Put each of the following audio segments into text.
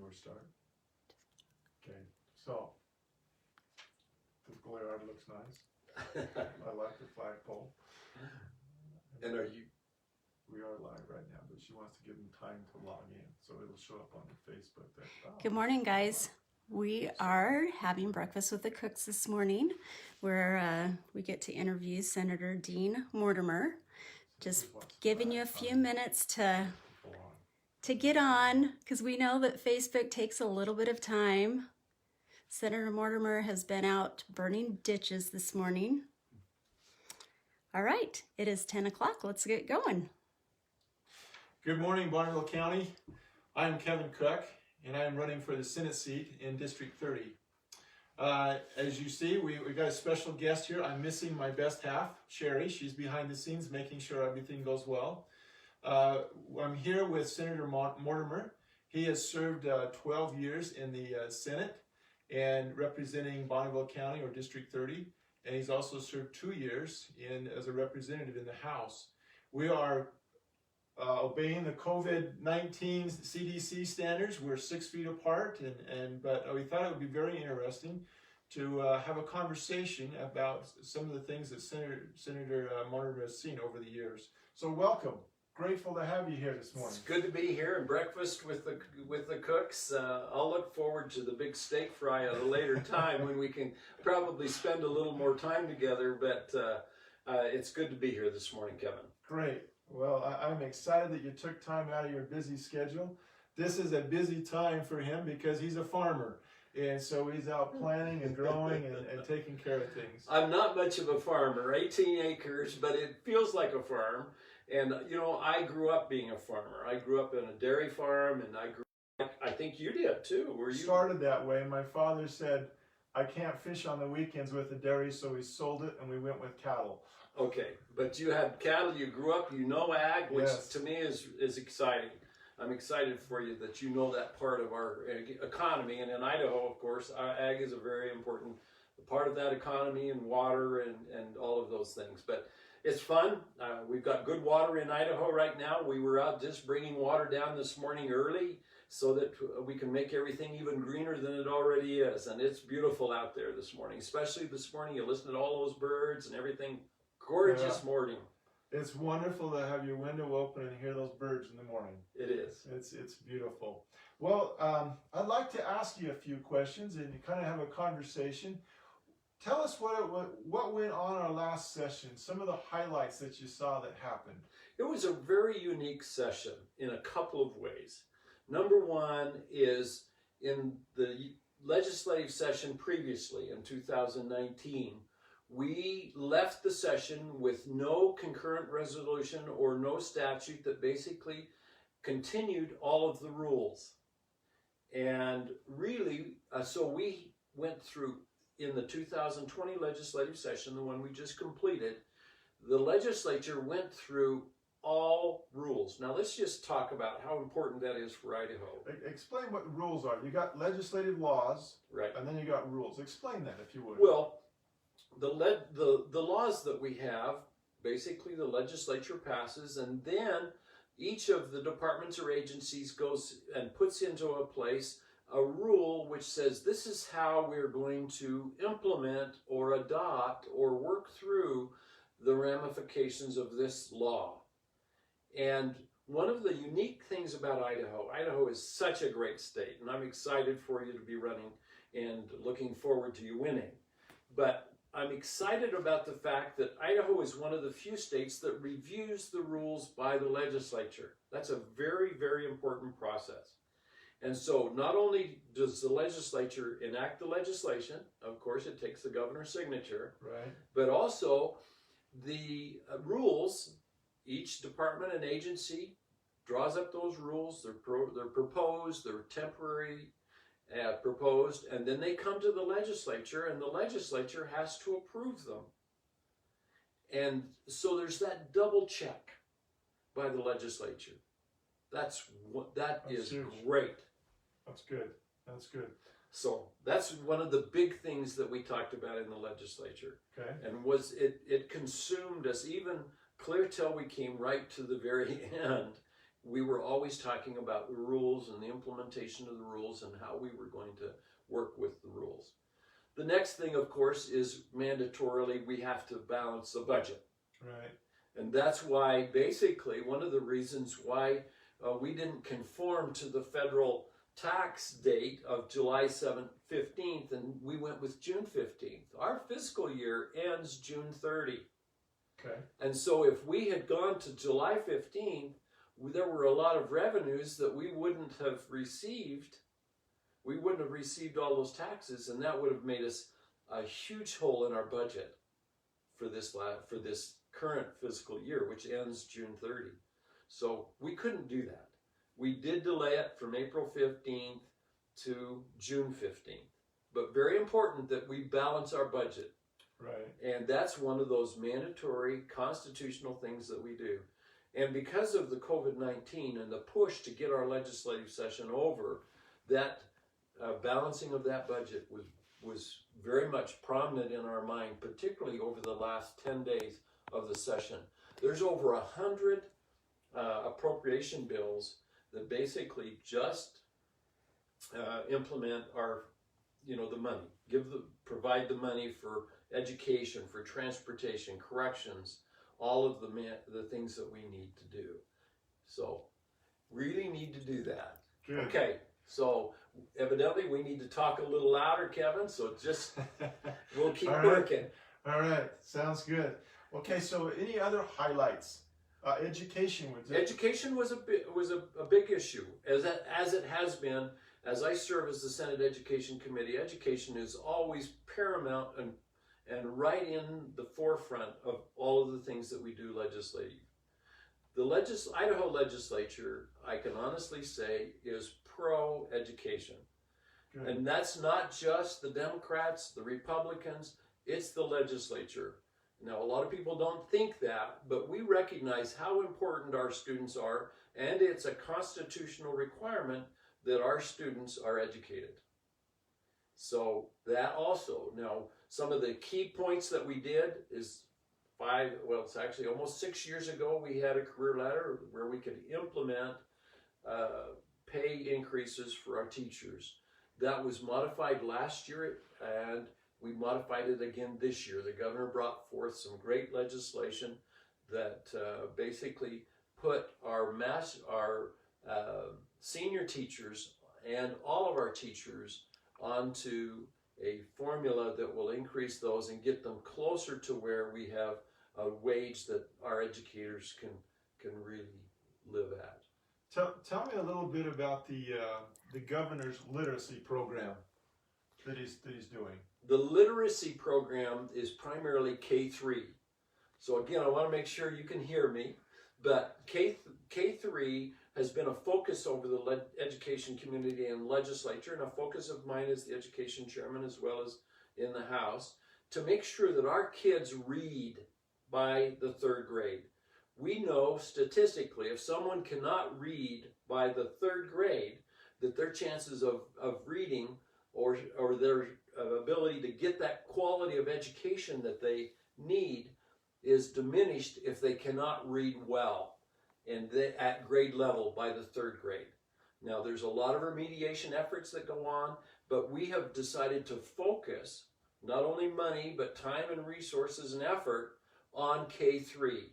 we're starting. Okay, so the glare art looks nice. I like the flagpole. And are you? We are live right now, but she wants to give them time to log in, so it'll show up on the Facebook. Good morning, guys. We are having breakfast with the cooks this morning, where we get to interview Senator Dean Mortimer. Just giving you a few minutes to get on, because we know that Facebook takes a little bit of time. Senator Mortimer has been out burning ditches this morning. All right, it is 10 o'clock. Let's get going. Good morning, Bonneville County. I'm Kevin Cook, and I am running for the Senate seat in District 30. As you see, we got a special guest here. I'm missing my best half, Sherry. She's behind the scenes making sure everything goes well. I'm here with Senator Mortimer. He has served 12 years in the Senate and representing Bonneville County or District 30. And he's also served 2 years as a representative in the House. We are obeying the COVID-19 CDC standards. We're 6 feet apart, but we thought it would be very interesting to have a conversation about some of the things that Senator Mortimer has seen over the years. So welcome. Grateful to have you here this morning. It's good to be here and breakfast with the cooks. I'll look forward to the big steak fry at a later time when we can probably spend a little more time together. But it's good to be here this morning, Kevin. Great. Well, I'm excited that you took time out of your busy schedule. This is a busy time for him because he's a farmer. And so he's out planting and growing and taking care of things. I'm not much of a farmer, 18 acres, but it feels like a farm. And, you know, I grew up being a farmer. I grew up in a dairy farm, and I think you did too. Were you? Started that way. My father said, I can't fish on the weekends with the dairy, so we sold it and we went with cattle. Okay, but you had cattle, you grew up, you know ag, which Yes. to me is exciting. I'm excited for you that you know that part of our economy. And in Idaho, of course, our ag is a very important part of that economy, and water and all of those things. But it's fun. We've got good water in Idaho right now. We were out just bringing water down this morning early so that we can make everything even greener than it already is. And it's beautiful out there this morning, especially this morning. You listen to all those birds and everything. Gorgeous morning. It's wonderful to have your window open and hear those birds in the morning. It is. It's beautiful. Well, I'd like to ask you a few questions and kind of have a conversation. Tell us what went on our last session, some of the highlights that you saw that happened. It was a very unique session in a couple of ways. Number one is in the legislative session previously in 2019, we left the session with no concurrent resolution or no statute that basically continued all of the rules. And really, so we went through, in the 2020 legislative session, the one we just completed, the legislature went through all rules. Now let's just talk about how important that is for Idaho. Explain what the rules are. You got legislative laws, Right. and then you got rules. Explain that, if you would. Well, the laws that we have, basically the legislature passes, and then each of the departments or agencies goes and puts into a place a rule which says this is how we're going to implement or adopt or work through the ramifications of this law. And one of the unique things about Idaho is such a great state, and I'm excited for you to be running and looking forward to you winning. But I'm excited about the fact that Idaho is one of the few states that reviews the rules by the legislature. That's a very, very important process. And so not only does the legislature enact the legislation, of course it takes the governor's signature, right, but also the rules, each department and agency draws up those rules. They're proposed, they're temporary, proposed, and then they come to the legislature, and the legislature has to approve them. And so there's that double check by the legislature. That's huge. Great. That's good. That's good. So that's one of the big things that we talked about in the legislature. Okay. And it consumed us even clear till we came right to the very end. we were always talking about the rules and the implementation of the rules and how we were going to work with the rules. The next thing, of course, is mandatorily we have to balance the budget. Right. And that's why, basically, one of the reasons why we didn't conform to the federal tax date of July 15th, and we went with June 15th. Our fiscal year ends June 30. Okay. And so if we had gone to July 15th, there were a lot of revenues that we wouldn't have received. We wouldn't have received all those taxes, and that would have made us a huge hole in our budget for this current fiscal year, which ends June 30. So we couldn't do that. We did delay it from April 15th to June 15th. But very important that we balance our budget. Right. And that's one of those mandatory constitutional things that we do. And because of the COVID-19 and the push to get our legislative session over, that balancing of that budget was very much prominent in our mind, particularly over the last 10 days of the session. There's over 100 appropriation bills that basically just implement our, the money, provide the money for education, for transportation, corrections, all of the things that we need to do. So really need to do that. Good. Okay, so evidently we need to talk a little louder, Kevin, so just we'll keep working. All right, sounds good. Okay, so any other highlights? Education was a big issue, as it has been. As I serve as the Senate Education Committee, education is always paramount and right in the forefront of all of the things that we do legislative. The Idaho legislature, I can honestly say, is pro-education. Good. And that's not just the Democrats, the Republicans, it's the legislature. Now, a lot of people don't think that, but we recognize how important our students are, and it's a constitutional requirement that our students are educated. So that also, now, some of the key points that we did is it's actually almost 6 years ago, we had a career ladder where we could implement pay increases for our teachers. That was modified last year, and we modified it again this year. The governor brought forth some great legislation that basically put our senior teachers and all of our teachers onto a formula that will increase those and get them closer to where we have a wage that our educators can really live at. Tell me a little bit about the governor's literacy program that he's doing. The literacy program is primarily K-3. So again, I want to make sure you can hear me, but K-3 has been a focus over the education community and legislature, and a focus of mine as the education chairman as well as in the House, to make sure that our kids read by the 3rd grade. We know statistically if someone cannot read by the 3rd grade, that their chances of reading or their ability to get that quality of education that they need is diminished if they cannot read well and at grade level by the 3rd grade. Now, there's a lot of remediation efforts that go on, but we have decided to focus not only money, but time and resources and effort on K-3.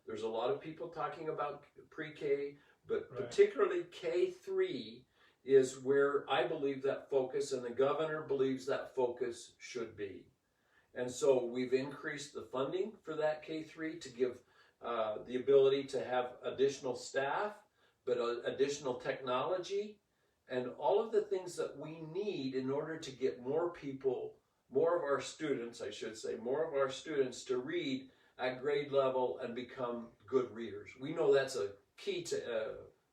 There's a lot of people talking about pre-K, but right. Particularly K-3 is where I believe that focus, and the governor believes that focus should be. And so we've increased the funding for that K-3 to give the ability to have additional staff, but additional technology, and all of the things that we need in order to get more of our students to read at grade level and become good readers. We know that's a key to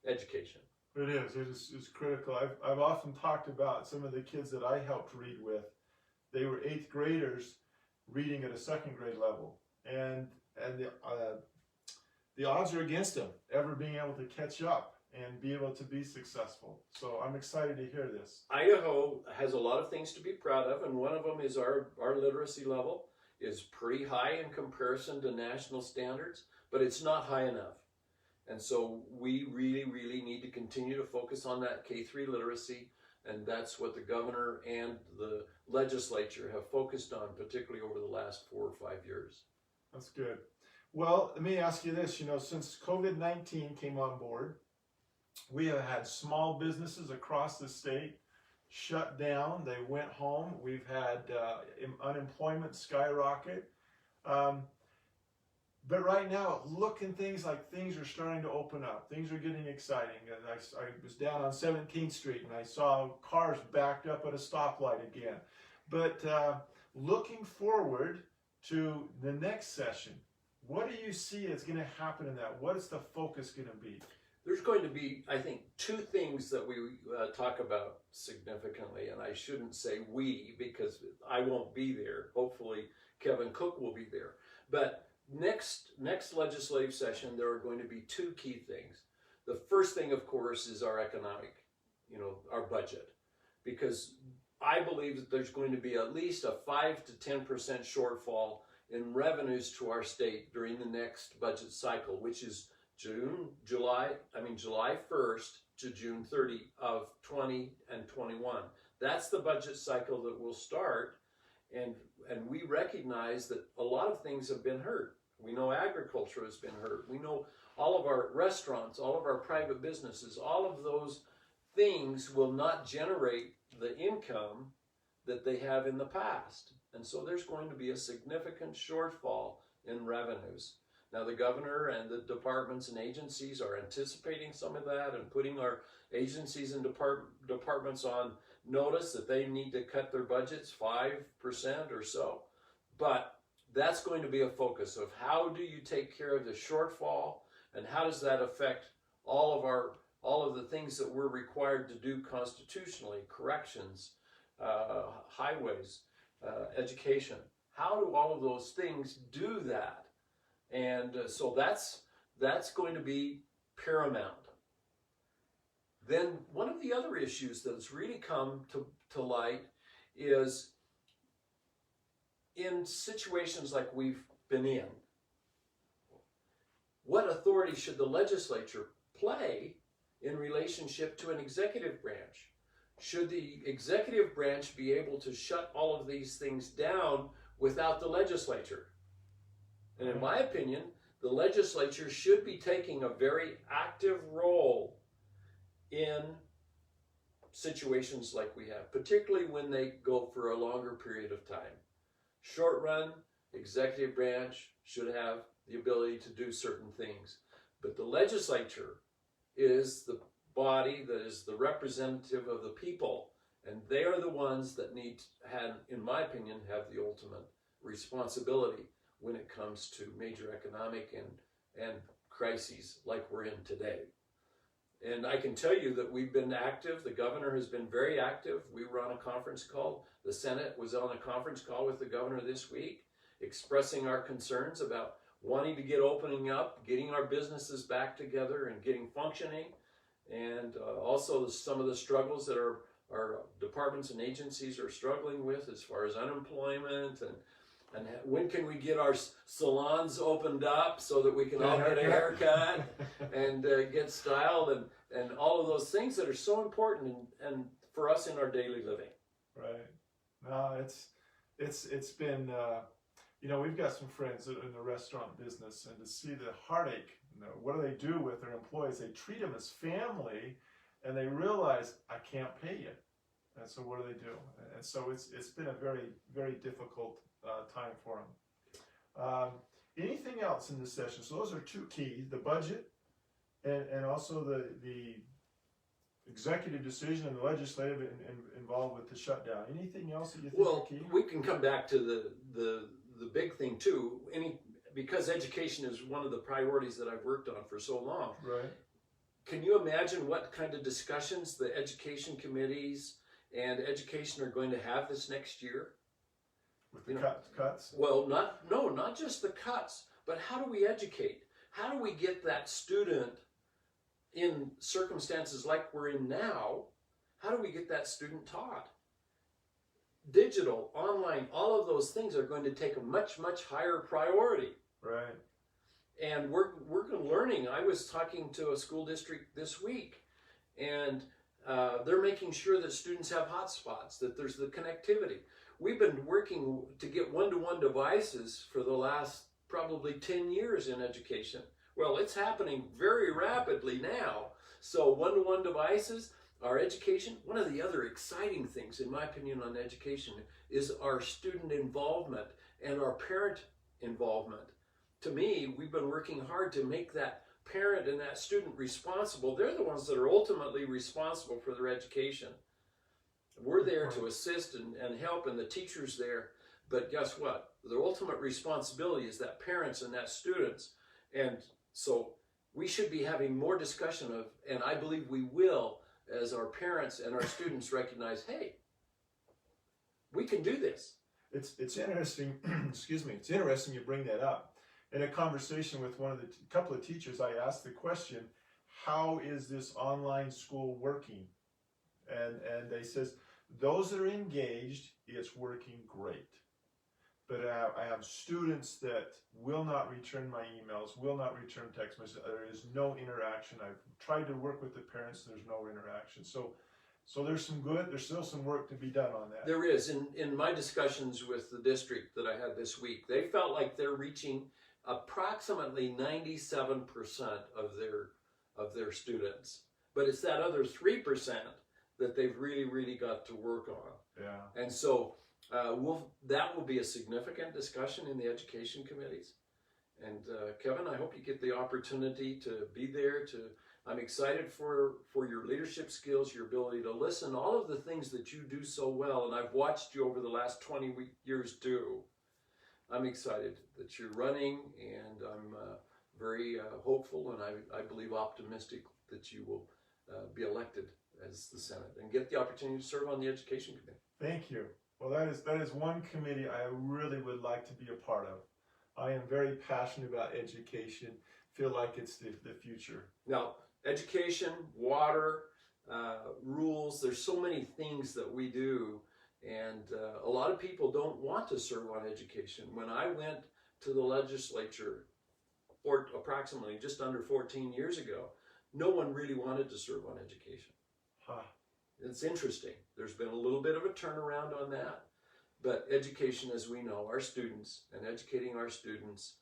education. It is. It's critical. I've often talked about some of the kids that I helped read with. They were 8th graders reading at a 2nd grade level, and the odds are against them ever being able to catch up and be able to be successful. So I'm excited to hear this. Idaho has a lot of things to be proud of, and one of them is our literacy level is pretty high in comparison to national standards, but it's not high enough. And so we really need to continue to focus on that K-3 literacy, and that's what the governor and the legislature have focused on, particularly over the last 4 or 5 years. That's good. Well, let me ask you this, since COVID-19 came on board, we have had small businesses across the state shut down. They went home. We've had unemployment skyrocket. But right now, looking things are starting to open up. Things are getting exciting. And I was down on 17th Street and I saw cars backed up at a stoplight again. But looking forward to the next session, what do you see is going to happen in that? What is the focus going to be? There's going to be, I think, 2 things that we talk about significantly, and I shouldn't say we because I won't be there. Hopefully Kevin Cook will be there. But next legislative session, there are going to be 2 key things. The first thing, of course, is our economic, our budget, because I believe that there's going to be at least a 5 to 10% shortfall in revenues to our state during the next budget cycle, which is July 1st to June 30 of 20 and 21. That's the budget cycle that will start, and we recognize that a lot of things have been hurt. We know agriculture has been hurt. We know all of our restaurants, all of our private businesses, all of those things will not generate the income that they have in the past. And so there's going to be a significant shortfall in revenues. Now, the governor and the departments and agencies are anticipating some of that and putting our agencies and departments on notice that they need to cut their budgets 5% or so. But that's going to be a focus of how do you take care of the shortfall, and how does that affect all of the things that we're required to do constitutionally: corrections, highways, education. How do all of those things do that? And so that's going to be paramount. Then one of the other issues that has really come to light is in situations like we've been in, what authority should the legislature play in relationship to an executive branch? Should the executive branch be able to shut all of these things down without the legislature? And in my opinion, the legislature should be taking a very active role in situations like we have, particularly when they go for a longer period of time. Short run, executive branch should have the ability to do certain things. But the legislature is the body that is the representative of the people, and they are the ones that need to, in my opinion, have the ultimate responsibility when it comes to major economic and crises like we're in today. And I can tell you that we've been active. The governor has been very active. We were on a conference call. The Senate was on a conference call with the governor this week, expressing our concerns about wanting to get opening up, getting our businesses back together and getting functioning, and also some of the struggles that our departments and agencies are struggling with as far as unemployment and when can we get our salons opened up so that we can all get a haircut and get styled and all of those things that are so important and for us in our daily living. Right. No, it's been, we've got some friends in the restaurant business, and to see the heartache, what do they do with their employees? They treat them as family, and they realize, I can't pay you. And so what do? And so it's been a very, very difficult time for them. Anything else in this session? So those are 2 keys: the budget and also the executive decision and the legislative involved with the shutdown. Anything else that you think are key? We can come back to the big thing too. Because education is one of the priorities that I've worked on for so long. Right. Can you imagine what kind of discussions the education committees and education are going to have this next year? With the cuts? Well, not just the cuts, but how do we educate? How do we get that student in circumstances like we're in now? How do we get that student taught? Digital, online, all of those things are going to take a much, much higher priority. Right. And we're learning. I was talking to a school district this week, and they're making sure that students have hotspots, that there's the connectivity. We've been working to get one-to-one devices for the last probably 10 years in education. Well, it's happening very rapidly now. So one-to-one devices, our education, one of the other exciting things, in my opinion, on education is our student involvement and our parent involvement. To me, we've been working hard to make that parent and that student responsible. They're the ones that are ultimately responsible for their education. We're there to assist and help, and the teacher's there. But guess what? The ultimate responsibility is that parents and that students. And so we should be having more discussion of, and I believe we will, as our parents and our students recognize, hey, we can do this. It's interesting, excuse me, it's interesting you bring that up. In a conversation with couple of teachers, I asked the question, how is this online school working? And they says, those that are engaged, it's working great. But I have students that will not return my emails, will not return text messages. There is no interaction. I've tried to work with the parents, there's no interaction. So there's still some work to be done on that. There is. In my discussions with the district that I had this week, they felt like they're reaching approximately 97% of their students. But it's that other 3% that they've really got to work on. Yeah. And so that will be a significant discussion in the education committees. And Kevin, I hope you get the opportunity to be there. I'm excited for your leadership skills, your ability to listen, all of the things that you do so well. And I've watched you over the last 20 years too. I'm excited that you're running, and I'm very hopeful, and I believe optimistic that you will be elected as the Senate and get the opportunity to serve on the Education Committee. Thank you. Well, that is one committee I really would like to be a part of. I am very passionate about education, feel like it's the future. Now, education, water, rules, there's so many things that we do, and a lot of people don't want to serve on education. When I went to the legislature approximately just under 14 years ago, no one really wanted to serve on education. Huh. It's interesting. There's been a little bit of a turnaround on that, but education, as we know, our students and educating our students,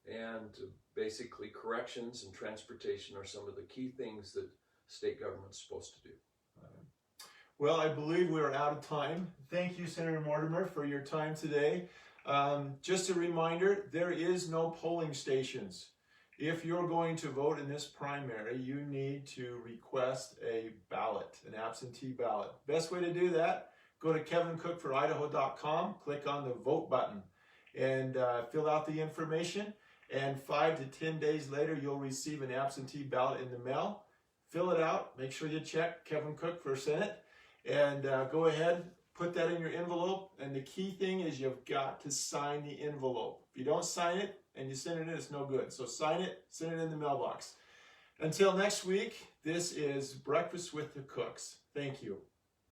and basically corrections and transportation are some of the key things that state government's supposed to do. Well, I believe we are out of time. Thank you, Senator Mortimer, for your time today. Just a reminder, there is no polling stations. If you're going to vote in this primary, you need to request a ballot, an absentee ballot. Best way to do that, go to kevincookforidaho.com, click on the vote button, and fill out the information. And 5 to 10 days later, you'll receive an absentee ballot in the mail. Fill it out. Make sure you check Kevin Cook for Senate. And go ahead, put that in your envelope. And the key thing is you've got to sign the envelope. If you don't sign it and you send it in, it's no good. So sign it, send it in the mailbox. Until next week, this is Breakfast with the Cooks. Thank you.